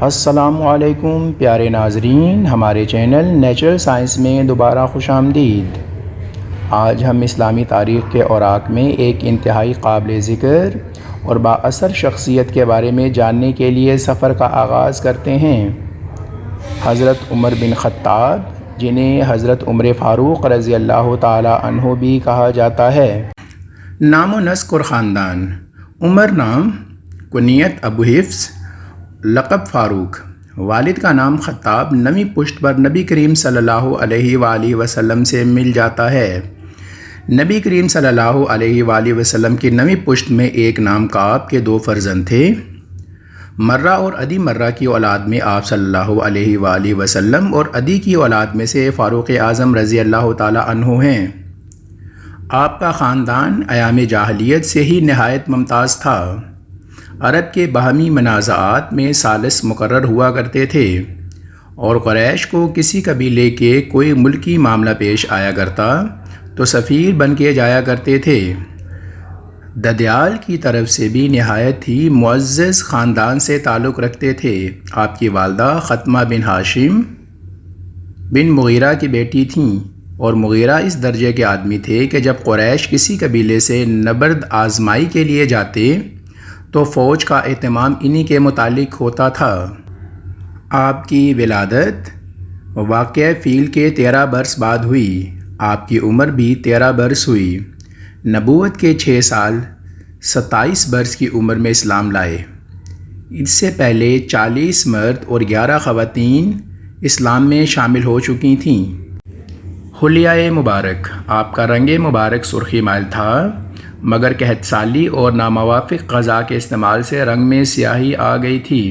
السلام علیکم پیارے ناظرین، ہمارے چینل نیچرل سائنس میں دوبارہ خوش آمدید۔ آج ہم اسلامی تاریخ کے اوراق میں ایک انتہائی قابل ذکر اور با اثر شخصیت کے بارے میں جاننے کے لیے سفر کا آغاز کرتے ہیں۔ حضرت عمر بن خطاب، جنہیں حضرت عمر فاروق رضی اللہ تعالی عنہ بھی کہا جاتا ہے۔ نام و نسب اور خاندان: عمر نام، کنیت ابو حفص، لقب فاروق۔ والد کا نام خطاب نویں پشت پر نبی کریم صلی اللہ علیہ وآلہ وسلم سے مل جاتا ہے۔ نبی کریم صلی اللہ علیہ وآلہ وسلم کی نویں پشت میں ایک نام کعب کے 2 فرزند تھے۔ مرہ اور عدی مرہ کی اولاد میں آپ صلی اللہ علیہ وآلہ وسلم اور عدی کی اولاد میں سے فاروق اعظم رضی اللہ تعالی عنہ ہیں۔ آپ کا خاندان ایام جاہلیت سے ہی نہایت ممتاز تھا۔ عرب کے باہمی منازعات میں ثالث مقرر ہوا کرتے تھے، اور قریش کو کسی قبیلے کے کوئی ملکی معاملہ پیش آیا کرتا تو سفیر بن کے جایا کرتے تھے۔ ددیال کی طرف سے بھی نہایت ہی معزز خاندان سے تعلق رکھتے تھے۔ آپ کی والدہ خطمہ بن ہاشم بن مغیرہ کی بیٹی تھیں، اور مغیرہ اس درجے کے آدمی تھے کہ جب قریش کسی قبیلے سے نبرد آزمائی کے لیے جاتے تو فوج کا اہتمام انہی کے متعلق ہوتا تھا۔ آپ کی ولادت واقعہ فیل کے 13 برس بعد ہوئی۔ آپ کی عمر بھی 13 برس ہوئی۔ نبوت کے 6 سال 27 برس کی عمر میں اسلام لائے۔ اس سے پہلے 40 مرد اور 11 خواتین اسلام میں شامل ہو چکی تھیں۔ حلیۂ مبارک: آپ کا رنگ مبارک سرخی مائل تھا، مگر قحط سالی اور ناموافق غذا کے استعمال سے رنگ میں سیاہی آ گئی تھی۔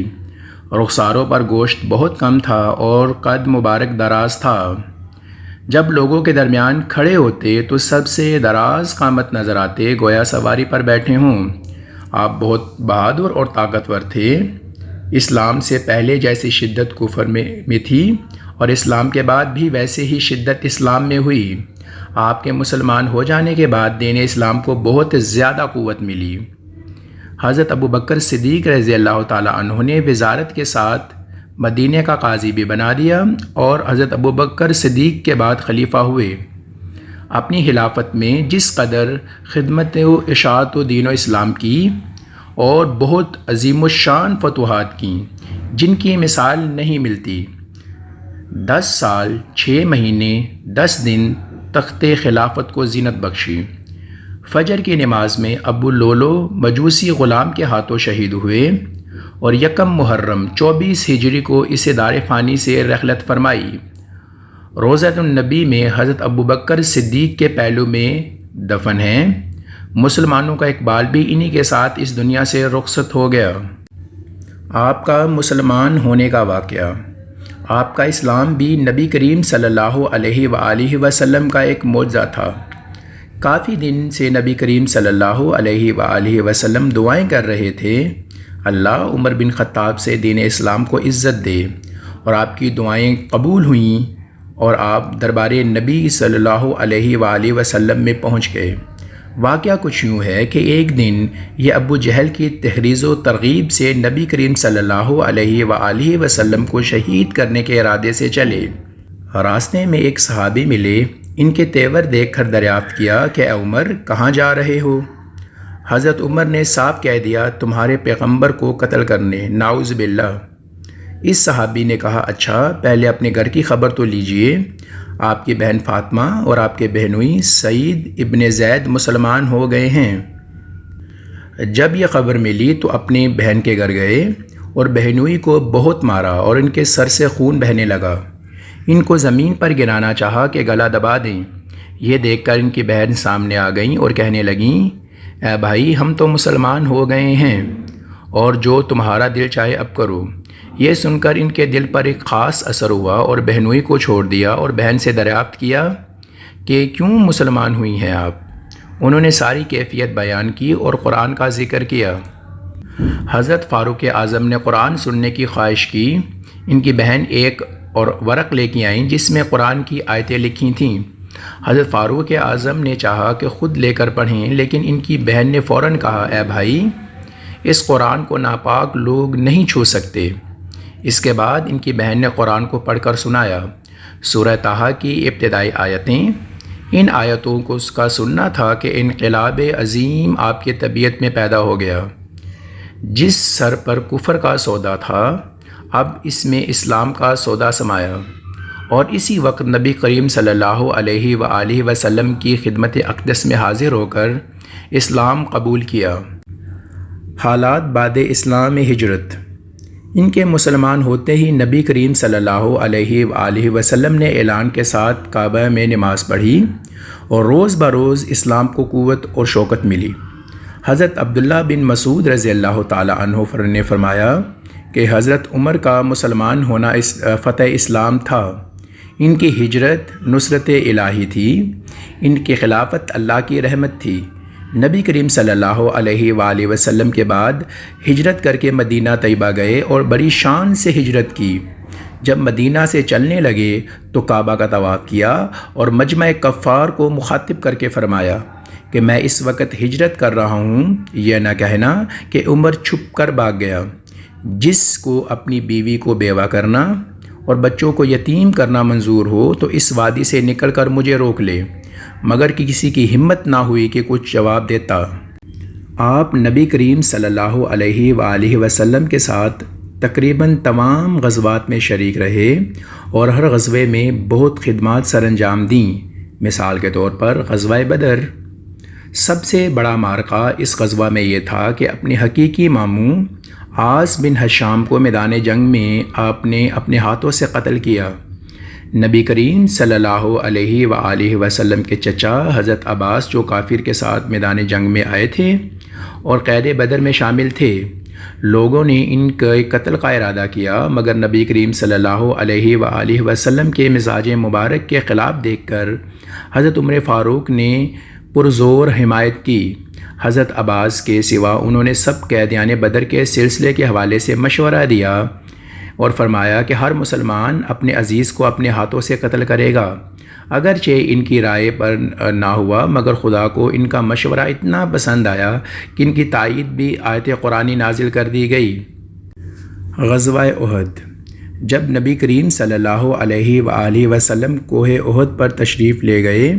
رخساروں پر گوشت بہت کم تھا اور قد مبارک دراز تھا۔ جب لوگوں کے درمیان کھڑے ہوتے تو سب سے دراز قامت نظر آتے، گویا سواری پر بیٹھے ہوں۔ آپ بہت بہادر اور طاقتور تھے۔ اسلام سے پہلے جیسی شدت کفر میں تھی، اور اسلام کے بعد بھی ویسے ہی شدت اسلام میں ہوئی۔ آپ کے مسلمان ہو جانے کے بعد دین اسلام کو بہت زیادہ قوت ملی۔ حضرت ابو بکر صدیق رضی اللہ تعالی عنہ نے وزارت کے ساتھ مدینہ کا قاضی بھی بنا دیا، اور حضرت ابو بکر صدیق کے بعد خلیفہ ہوئے۔ اپنی خلافت میں جس قدر خدمت و اشاعت و دین و اسلام کی، اور بہت عظیم الشان فتوحات کیں جن کی مثال نہیں ملتی۔ 10 سال 6 مہینے 10 دن تخت خلافت کو زینت بخشی۔ فجر کی نماز میں ابو لولو مجوسی غلام کے ہاتھوں شہید ہوئے، اور 1 محرم 24 ہجری کو اسے دار فانی سے رحلت فرمائی۔ روضۃ النبی میں حضرت ابو بکر صدیق کے پہلو میں دفن ہیں۔ مسلمانوں کا اقبال بھی انہی کے ساتھ اس دنیا سے رخصت ہو گیا۔ آپ کا مسلمان ہونے کا واقعہ: آپ کا اسلام بھی نبی کریم صلی اللہ علیہ وآلہ وسلم کا ایک معجزہ تھا۔ کافی دن سے نبی کریم صلی اللہ علیہ وآلہ وسلم دعائیں کر رہے تھے، اللہ عمر بن خطاب سے دین اسلام کو عزت دے، اور آپ کی دعائیں قبول ہوئیں، اور آپ دربار نبی صلی اللہ علیہ وآلہ وسلم میں پہنچ گئے۔ واقعہ کچھ یوں ہے کہ ایک دن یہ ابو جہل کی تحریض و ترغیب سے نبی کریم صلی اللہ علیہ وآلہ وسلم کو شہید کرنے کے ارادے سے چلے۔ راستے میں ایک صحابی ملے۔ ان کے تیور دیکھ کر دریافت کیا کہ اے عمر، کہاں جا رہے ہو؟ حضرت عمر نے صاف کہہ دیا، تمہارے پیغمبر کو قتل کرنے، نعوذ باللہ۔ اس صحابی نے کہا، اچھا پہلے اپنے گھر کی خبر تو لیجئے۔ آپ کی بہن فاطمہ اور آپ کے بہنوئی سعید ابن زید مسلمان ہو گئے ہیں۔ جب یہ خبر ملی تو اپنی بہن کے گھر گئے اور بہنوئی کو بہت مارا، اور ان کے سر سے خون بہنے لگا۔ ان کو زمین پر گرانا چاہا کہ گلا دبا دیں۔ یہ دیکھ کر ان کی بہن سامنے آ گئیں اور کہنے لگیں، اے بھائی، ہم تو مسلمان ہو گئے ہیں، اور جو تمہارا دل چاہے اب کرو۔ یہ سن کر ان کے دل پر ایک خاص اثر ہوا، اور بہنوئی کو چھوڑ دیا، اور بہن سے دریافت کیا کہ کیوں مسلمان ہوئی ہیں آپ؟ انہوں نے ساری کیفیت بیان کی اور قرآن کا ذکر کیا۔ حضرت فاروق اعظم نے قرآن سننے کی خواہش کی۔ ان کی بہن ایک اور ورق لے کے آئیں جس میں قرآن کی آیتیں لکھی تھیں۔ حضرت فاروق اعظم نے چاہا کہ خود لے کر پڑھیں، لیکن ان کی بہن نے فوراً کہا، اے بھائی، اس قرآن کو ناپاک لوگ نہیں چھو سکتے، اس کے بعد ان کی بہن نے قرآن کو پڑھ کر سنایا۔ سورہ طٰہٰ کی ابتدائی آیتیں، ان آیتوں کو اس کا سننا تھا کہ انقلاب عظیم آپ کی طبیعت میں پیدا ہو گیا۔ جس سر پر کفر کا سودا تھا، اب اس میں اسلام کا سودا سمایا، اور اسی وقت نبی کریم صلی اللہ علیہ وآلہ وسلم کی خدمت اقدس میں حاضر ہو کر اسلام قبول کیا۔ حالات بعد اسلام ہجرت۔ ان کے مسلمان ہوتے ہی نبی کریم صلی اللہ علیہ وآلہ وسلم نے اعلان کے ساتھ کعبہ میں نماز پڑھی، اور روز بروز اسلام کو قوت اور شوکت ملی۔ حضرت عبداللہ بن مسعود رضی اللہ تعالی عنہ نے فرمایا کہ حضرت عمر کا مسلمان ہونا فتح اسلام تھا، ان کی ہجرت نصرت الہی تھی، ان کی خلافت اللہ کی رحمت تھی۔ نبی کریم صلی اللہ علیہ وآلہ وسلم کے بعد ہجرت کر کے مدینہ طیبہ گئے اور بڑی شان سے ہجرت کی۔ جب مدینہ سے چلنے لگے تو کعبہ کا طواف کیا اور مجمع کفار کو مخاطب کر کے فرمایا کہ میں اس وقت ہجرت کر رہا ہوں، یہ نہ کہنا کہ عمر چھپ کر بھاگ گیا۔ جس کو اپنی بیوی کو بیوہ کرنا اور بچوں کو یتیم کرنا منظور ہو تو اس وادی سے نکل کر مجھے روک لے، مگر کہ کسی کی ہمت نہ ہوئی کہ کچھ جواب دیتا۔ آپ نبی کریم صلی اللہ علیہ وآلہ وسلم کے ساتھ تقریباً تمام غزوات میں شریک رہے اور ہر غزوے میں بہت خدمات سر انجام دیں۔ مثال کے طور پر غزوہ بدر۔ سب سے بڑا معرکہ اس غزوہ میں یہ تھا کہ اپنے حقیقی ماموں عاص بن ہشام کو میدان جنگ میں آپ نے اپنے ہاتھوں سے قتل کیا۔ نبی کریم صلی اللہ علیہ وآلہ وسلم کے چچا حضرت عباس جو کافر کے ساتھ میدان جنگ میں آئے تھے اور قید بدر میں شامل تھے، لوگوں نے ان کے قتل کا ارادہ کیا، مگر نبی کریم صلی اللہ علیہ وآلہ وسلم کے مزاج مبارک کے خلاف دیکھ کر حضرت عمر فاروق نے پرزور حمایت کی۔ حضرت عباس کے سوا انہوں نے سب قیدیان بدر کے سلسلے کے حوالے سے مشورہ دیا اور فرمایا کہ ہر مسلمان اپنے عزیز کو اپنے ہاتھوں سے قتل کرے گا۔ اگرچہ ان کی رائے پر نہ ہوا، مگر خدا کو ان کا مشورہ اتنا پسند آیا کہ ان کی تائید بھی آیت قرآنی نازل کر دی گئی۔ غزوہ احد۔ جب نبی کریم صلی اللہ علیہ وآلہ وسلم کوہ احد پر تشریف لے گئے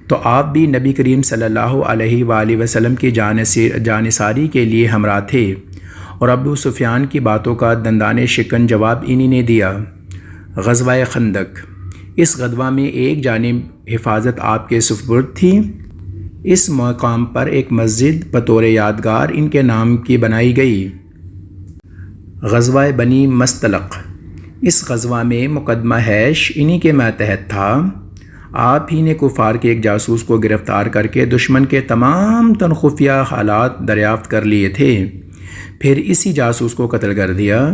تو آپ بھی نبی کریم صلی اللہ علیہ وآلہ وسلم کی جانثاری کے لیے ہمراہ تھے، اور ابو سفیان کی باتوں کا دندان شکن جواب انہی نے دیا۔ غزوہ خندق۔ اس غزوہ میں ایک جانب حفاظت آپ کے سپرد تھی۔ اس مقام پر ایک مسجد بطور یادگار ان کے نام کی بنائی گئی۔ غزوہ بنی مستلق۔ اس غزوہ میں مقدمہ ہیش انہی کے ماتحت تھا۔ آپ ہی نے کفار کے ایک جاسوس کو گرفتار کر کے دشمن کے تمام تن خفیہ حالات دریافت کر لیے تھے، پھر اسی جاسوس کو قتل کر دیا۔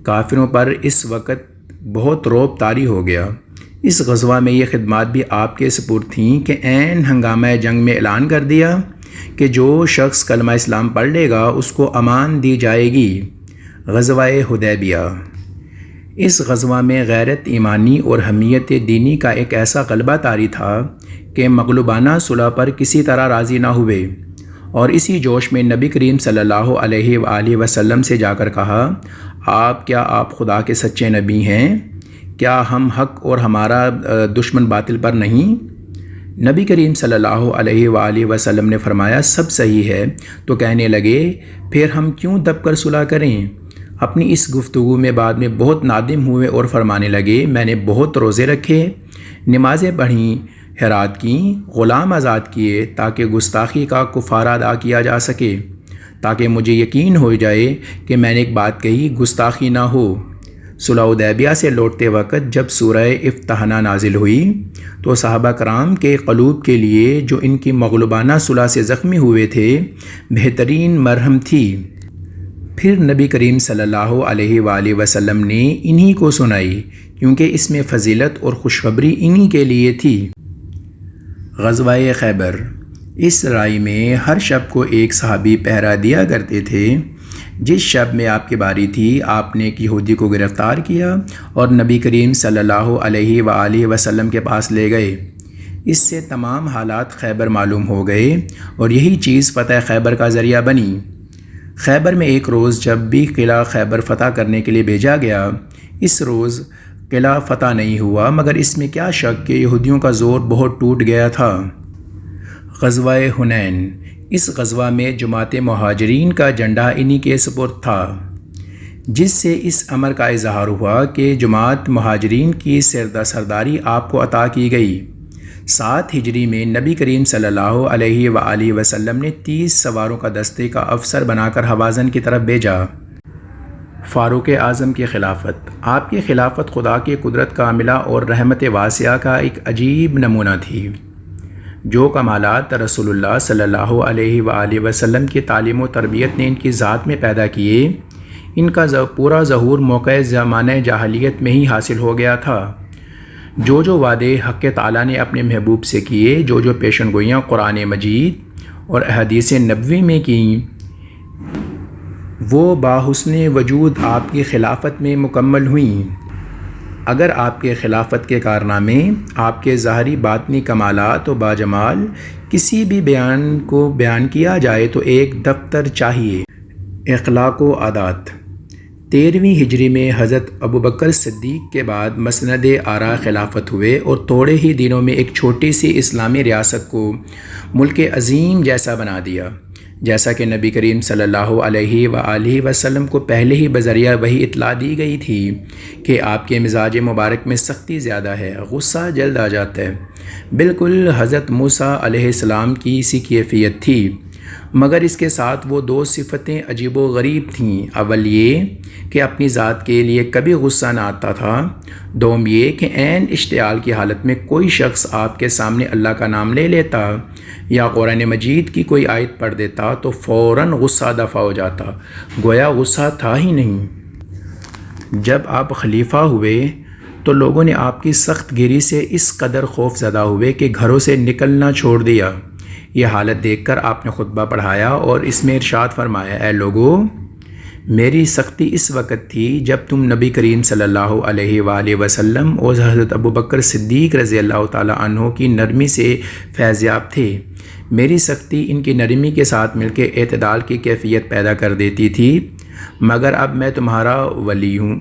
کافروں پر اس وقت بہت رعب طاری ہو گیا۔ اس غزوہ میں یہ خدمات بھی آپ کے سپرد تھیں کہ عین ہنگامہ جنگ میں اعلان کر دیا کہ جو شخص کلمہ اسلام پڑھ لے گا اس کو امان دی جائے گی۔ غزوہ حدیبیہ۔ اس غزوہ میں غیرت ایمانی اور حمیت دینی کا ایک ایسا غلبہ طاری تھا کہ مغلوبانہ صلح پر کسی طرح راضی نہ ہوئے، اور اسی جوش میں نبی کریم صلی اللہ علیہ وآلہ وسلم سے جا کر کہا، کیا آپ خدا کے سچے نبی ہیں؟ کیا ہم حق اور ہمارا دشمن باطل پر نہیں؟ نبی کریم صلی اللہ علیہ وآلہ وسلم نے فرمایا، سب صحیح ہے۔ تو کہنے لگے، پھر ہم کیوں دب کر صلح کریں؟ اپنی اس گفتگو میں بعد میں بہت نادم ہوئے اور فرمانے لگے، میں نے بہت روزے رکھے، نمازیں پڑھیں، خیرات کیں، غلام آزاد کیے، تاکہ گستاخی کا کفارہ ادا کیا جا سکے، تاکہ مجھے یقین ہو جائے کہ میں نے ایک بات کہی، گستاخی نہ ہو۔ صلح حدیبیہ سے لوٹتے وقت جب سورہ افتتاحیہ نازل ہوئی تو صحابہ کرام کے قلوب کے لیے جو ان کی مغلوبانہ صلح سے زخمی ہوئے تھے بہترین مرہم تھی۔ پھر نبی کریم صلی اللہ علیہ وآلہ وسلم نے انہی کو سنائی، کیونکہ اس میں فضیلت اور خوشخبری انہی کے لیے تھی۔ غزوہ خیبر۔ اس لڑائی میں ہر شب کو ایک صحابی پہرا دیا کرتے تھے۔ جس شب میں آپ کی باری تھی، آپ نے ایک یہودی کو گرفتار کیا اور نبی کریم صلی اللہ علیہ وآلہ وسلم کے پاس لے گئے۔ اس سے تمام حالات خیبر معلوم ہو گئے اور یہی چیز فتح خیبر کا ذریعہ بنی۔ خیبر میں ایک روز جب بھی قلعہ خیبر فتح کرنے کے لیے بھیجا گیا، اس روز قلعہ فتح نہیں ہوا، مگر اس میں کیا شک کہ یہودیوں کا زور بہت ٹوٹ گیا تھا۔ غزوہ حنین، اس غزوہ میں جماعت مہاجرین کا جھنڈا انہی کے سپرد تھا، جس سے اس امر کا اظہار ہوا کہ جماعت مہاجرین کی سرداری آپ کو عطا کی گئی۔ 7 ہجری میں نبی کریم صلی اللہ علیہ وآلہ وسلم نے 30 سواروں کا دستے کا افسر بنا کر حوازن کی طرف بھیجا۔ فاروق اعظم کی خلافت، آپ کی خلافت خدا کی قدرت کاملہ اور رحمت واسعہ کا ایک عجیب نمونہ تھی۔ جو کمالات رسول اللہ صلی اللہ علیہ وآلہ وسلم کی تعلیم و تربیت نے ان کی ذات میں پیدا کیے، ان کا پورا ظہور موقع زمانہ جاہلیت میں ہی حاصل ہو گیا تھا۔ جو وعدے حق تعالیٰ نے اپنے محبوب سے کیے، جو پیشن گوئیاں قرآن مجید اور احادیث نبوی میں کیں، وہ باحسن وجود آپ کی خلافت میں مکمل ہوئیں۔ اگر آپ کے خلافت کے کارنامے، آپ کے ظاہری باطنی کمالات و باجمال کسی بھی بیان کو بیان کیا جائے تو ایک دفتر چاہیے۔ اخلاق و عادات، 13ویں ہجری میں حضرت ابوبکر صدیق کے بعد مسند آرا خلافت ہوئے اور تھوڑے ہی دنوں میں ایک چھوٹی سی اسلامی ریاست کو ملک عظیم جیسا بنا دیا، جیسا کہ نبی کریم صلی اللہ علیہ وآلہ وسلم کو پہلے ہی بذریعہ وحی اطلاع دی گئی تھی کہ آپ کے مزاج مبارک میں سختی زیادہ ہے، غصہ جلد آ جاتا ہے۔ بالکل حضرت موسیٰ علیہ السلام کی سی کیفیت تھی، مگر اس کے ساتھ وہ 2 صفتیں عجیب و غریب تھیں۔ اول یہ کہ اپنی ذات کے لیے کبھی غصہ نہ آتا تھا، دوم یہ کہ عین اشتعال کی حالت میں کوئی شخص آپ کے سامنے اللہ کا نام لے لیتا یا قرآن مجید کی کوئی آیت پڑھ دیتا تو فوراً غصہ دفع ہو جاتا، گویا غصہ تھا ہی نہیں۔ جب آپ خلیفہ ہوئے تو لوگوں نے آپ کی سخت گیری سے اس قدر خوف زدہ ہوئے کہ گھروں سے نکلنا چھوڑ دیا۔ یہ حالت دیکھ کر آپ نے خطبہ پڑھایا اور اس میں ارشاد فرمایا، اے لوگو، میری سختی اس وقت تھی جب تم نبی کریم صلی اللہ علیہ وآلہ وسلم اور حضرت ابوبکر صدیق رضی اللہ تعالیٰ عنہ کی نرمی سے فیضیاب تھے۔ میری سختی ان کی نرمی کے ساتھ مل کے اعتدال کی کیفیت پیدا کر دیتی تھی، مگر اب میں تمہارا ولی ہوں،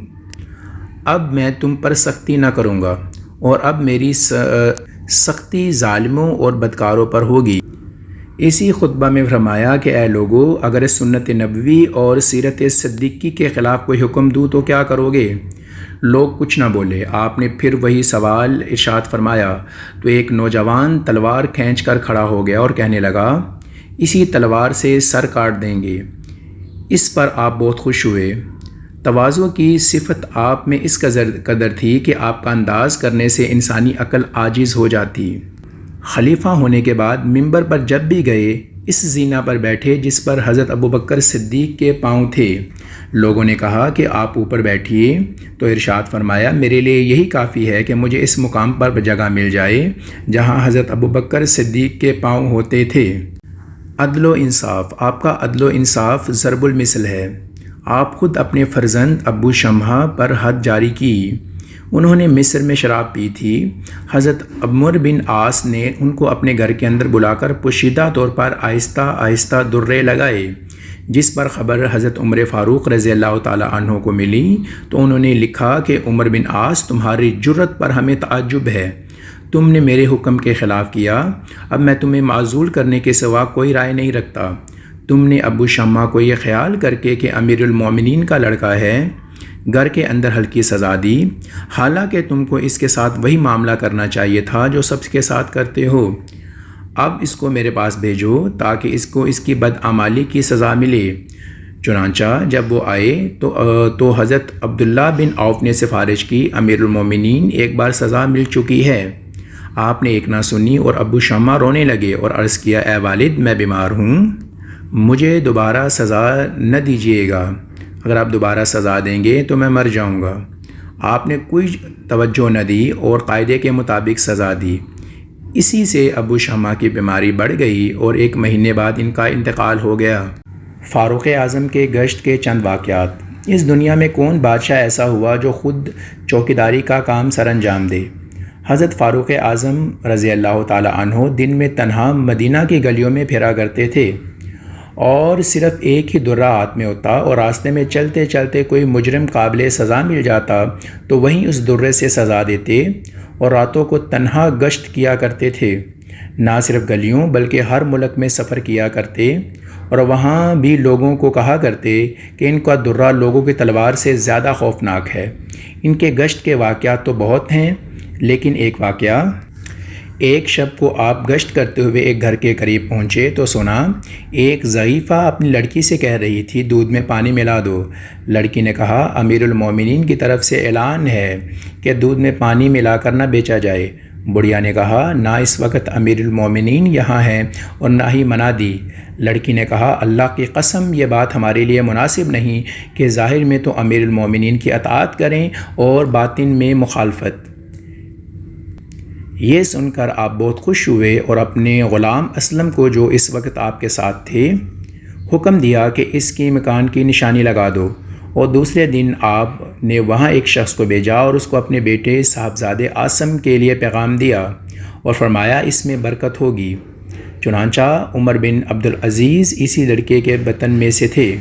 اب میں تم پر سختی نہ کروں گا، اور اب میری سختی ظالموں اور بدکاروں پر ہوگی۔ اسی خطبہ میں فرمایا کہ اے لوگو، اگر سنت نبوی اور سیرت صدیقی کے خلاف کوئی حکم دوں تو کیا کرو گے؟ لوگ کچھ نہ بولے۔ آپ نے پھر وہی سوال ارشاد فرمایا تو ایک نوجوان تلوار کھینچ کر کھڑا ہو گیا اور کہنے لگا، اسی تلوار سے سر کاٹ دیں گے۔ اس پر آپ بہت خوش ہوئے۔ تواضع کی صفت آپ میں اس قدر تھی کہ آپ کا انداز کرنے سے انسانی عقل عاجز ہو جاتی۔ خلیفہ ہونے کے بعد منبر پر جب بھی گئے، اس زینہ پر بیٹھے جس پر حضرت ابوبکر صدیق کے پاؤں تھے۔ لوگوں نے کہا کہ آپ اوپر بیٹھیے تو ارشاد فرمایا، میرے لیے یہی کافی ہے کہ مجھے اس مقام پر جگہ مل جائے جہاں حضرت ابوبکر صدیق کے پاؤں ہوتے تھے۔ عدل و انصاف، آپ کا عدل و انصاف ضرب المثل ہے۔ آپ خود اپنے فرزند ابو شمحہ پر حد جاری کی۔ انہوں نے مصر میں شراب پی تھی۔ حضرت عمر بن عاص نے ان کو اپنے گھر کے اندر بلا کر پوشیدہ طور پر آہستہ آہستہ درے لگائے۔ جس پر خبر حضرت عمر فاروق رضی اللہ تعالیٰ عنہ کو ملی تو انہوں نے لکھا کہ عمر بن عاص، تمہاری جرت پر ہمیں تعجب ہے، تم نے میرے حکم کے خلاف کیا، اب میں تمہیں معزول کرنے کے سوا کوئی رائے نہیں رکھتا۔ تم نے ابو شمع کو یہ خیال کر کے کہ امیر المومنین کا لڑکا ہے، گھر کے اندر ہلکی سزا دی، حالانکہ تم کو اس کے ساتھ وہی معاملہ کرنا چاہیے تھا جو سب کے ساتھ کرتے ہو۔ اب اس کو میرے پاس بھیجو تاکہ اس کو اس کی بدعمالی کی سزا ملے۔ چنانچہ جب وہ آئے تو حضرت عبداللہ بن عوف نے سفارش کی، امیر المومنین، ایک بار سزا مل چکی ہے۔ آپ نے ایک نہ سنی اور ابو شمع رونے لگے اور عرض کیا، اے والد، میں بیمار ہوں، مجھے دوبارہ سزا نہ دیجیے گا، اگر آپ دوبارہ سزا دیں گے تو میں مر جاؤں گا۔ آپ نے کوئی توجہ نہ دی اور قاعدے کے مطابق سزا دی۔ اسی سے ابو شمع کی بیماری بڑھ گئی اور 1 مہینے بعد ان کا انتقال ہو گیا۔ فاروق اعظم کے گشت کے چند واقعات۔ اس دنیا میں کون بادشاہ ایسا ہوا جو خود چوکیداری کا کام سر انجام دے؟ حضرت فاروق اعظم رضی اللہ تعالیٰ عنہ دن میں تنہا مدینہ کی گلیوں میں پھرا کرتے تھے اور صرف ایک ہی درہ ہاتھ میں ہوتا اور راستے میں چلتے چلتے کوئی مجرم قابل سزا مل جاتا تو وہیں اس درے سے سزا دیتے، اور راتوں کو تنہا گشت کیا کرتے تھے، نہ صرف گلیوں بلکہ ہر ملک میں سفر کیا کرتے، اور وہاں بھی لوگوں کو کہا کرتے کہ ان کا درہ لوگوں کی تلوار سے زیادہ خوفناک ہے۔ ان کے گشت کے واقعات تو بہت ہیں، لیکن ایک واقعہ: ایک شب کو آپ گشت کرتے ہوئے ایک گھر کے قریب پہنچے تو سنا ایک ضعیفہ اپنی لڑکی سے کہہ رہی تھی دودھ میں پانی ملا دو۔ لڑکی نے کہا امیر المومنین کی طرف سے اعلان ہے کہ دودھ میں پانی ملا کر نہ بیچا جائے۔ بڑھیا نے کہا نہ اس وقت امیر المومنین یہاں ہیں اور نہ ہی منع دی۔ لڑکی نے کہا اللہ کی قسم یہ بات ہمارے لیے مناسب نہیں کہ ظاہر میں تو امیر المومنین کی اطاعت کریں اور باطن میں مخالفت۔ یہ سن کر آپ بہت خوش ہوئے اور اپنے غلام اسلم کو جو اس وقت آپ کے ساتھ تھے حکم دیا کہ اس کی مکان کی نشانی لگا دو، اور دوسرے دن آپ نے وہاں ایک شخص کو بھیجا اور اس کو اپنے بیٹے صاحبزادے عاصم کے لیے پیغام دیا اور فرمایا اس میں برکت ہوگی۔ چنانچہ عمر بن عبدالعزیز اسی لڑکے کے بطن میں سے تھے۔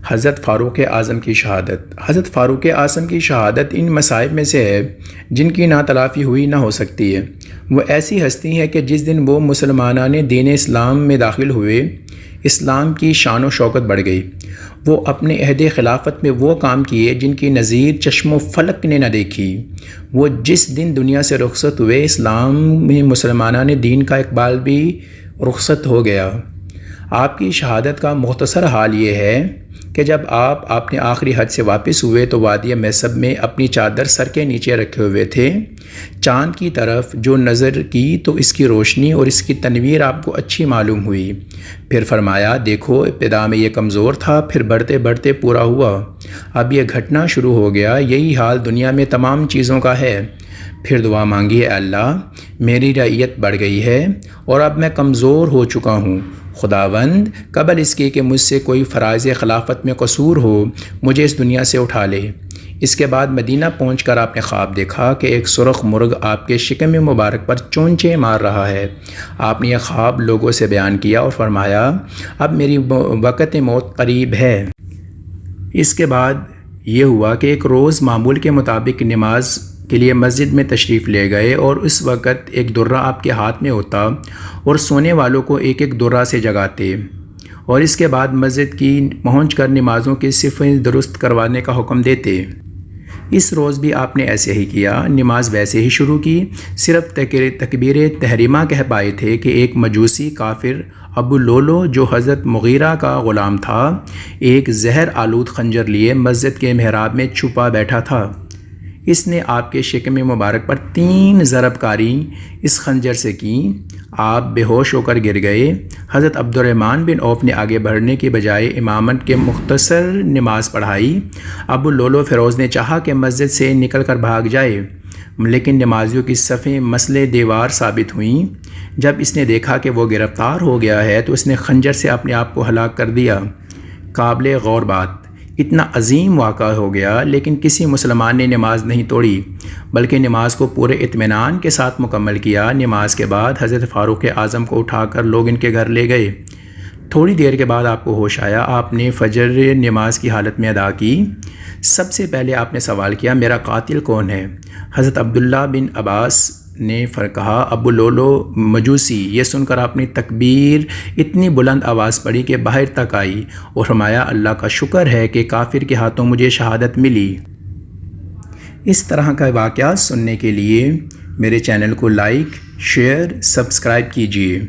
حضرت فاروق اعظم کی شہادت۔ حضرت فاروق اعظم کی شہادت ان مصائب میں سے ہے جن کی نہ تلافی ہوئی نہ ہو سکتی ہے۔ وہ ایسی ہستی ہے کہ جس دن وہ مسلمانان دین اسلام میں داخل ہوئے اسلام کی شان و شوکت بڑھ گئی۔ وہ اپنے عہد خلافت میں وہ کام کیے جن کی نظیر چشم و فلک نے نہ دیکھی۔ وہ جس دن دنیا سے رخصت ہوئے اسلام میں مسلمانان دین کا اقبال بھی رخصت ہو گیا۔ آپ کی شہادت کا مختصر حال یہ ہے کہ جب آپ اپنے آخری حج سے واپس ہوئے تو وادی محصب میں اپنی چادر سر کے نیچے رکھے ہوئے تھے۔ چاند کی طرف جو نظر کی تو اس کی روشنی اور اس کی تنویر آپ کو اچھی معلوم ہوئی۔ پھر فرمایا دیکھو ابتدا میں یہ کمزور تھا، پھر بڑھتے بڑھتے پورا ہوا، اب یہ گھٹنا شروع ہو گیا۔ یہی حال دنیا میں تمام چیزوں کا ہے۔ پھر دعا مانگی اے اللہ میری رعیت بڑھ گئی ہے اور اب میں کمزور ہو چکا ہوں، خداوند قبل اس کے کہ مجھ سے کوئی فرائض خلافت میں قصور ہو مجھے اس دنیا سے اٹھا لے۔ اس کے بعد مدینہ پہنچ کر آپ نے خواب دیکھا کہ ایک سرخ مرغ آپ کے شکم مبارک پر چونچے مار رہا ہے۔ آپ نے یہ خواب لوگوں سے بیان کیا اور فرمایا اب میری وقت موت قریب ہے۔ اس کے بعد یہ ہوا کہ ایک روز معمول کے مطابق نماز کے لیے مسجد میں تشریف لے گئے اور اس وقت ایک درہ آپ کے ہاتھ میں ہوتا اور سونے والوں کو ایک ایک درہ سے جگاتے، اور اس کے بعد مسجد کی پہنچ کر نمازوں کی صفیں درست کروانے کا حکم دیتے۔ اس روز بھی آپ نے ایسے ہی کیا، نماز ویسے ہی شروع کی، صرف تکبیر تحریمہ کہہ پائے تھے کہ ایک مجوسی کافر ابو لولو جو حضرت مغیرہ کا غلام تھا ایک زہر آلود خنجر لیے مسجد کے محراب میں چھپا بیٹھا تھا۔ اس نے آپ کے شکم مبارک پر 3 ضرب کاری اس خنجر سے کی، آپ بے ہوش ہو کر گر گئے۔ حضرت عبد الرحمن بن عوف نے آگے بڑھنے کی بجائے امامت کے مختصر نماز پڑھائی۔ ابو لولو فیروز نے چاہا کہ مسجد سے نکل کر بھاگ جائے، لیکن نمازیوں کی صفیں مسلح دیوار ثابت ہوئیں۔ جب اس نے دیکھا کہ وہ گرفتار ہو گیا ہے تو اس نے خنجر سے اپنے آپ کو ہلاک کر دیا۔ قابل غور بات، اتنا عظیم واقعہ ہو گیا لیکن کسی مسلمان نے نماز نہیں توڑی بلکہ نماز کو پورے اطمینان کے ساتھ مکمل کیا۔ نماز کے بعد حضرت فاروق اعظم کو اٹھا کر لوگ ان کے گھر لے گئے۔ تھوڑی دیر کے بعد آپ کو ہوش آیا، آپ نے فجر نماز کی حالت میں ادا کی۔ سب سے پہلے آپ نے سوال کیا میرا قاتل کون ہے؟ حضرت عبداللہ بن عباس نے کہا ابو لولو مجوسی۔ یہ سن کر آپ نے تکبیر اتنی بلند آواز پڑھی کہ باہر تک آئی اور فرمایا اللہ کا شکر ہے کہ کافر کے ہاتھوں مجھے شہادت ملی۔ اس طرح کا واقعات سننے کے لیے میرے چینل کو لائک، شیئر، سبسکرائب کیجیے۔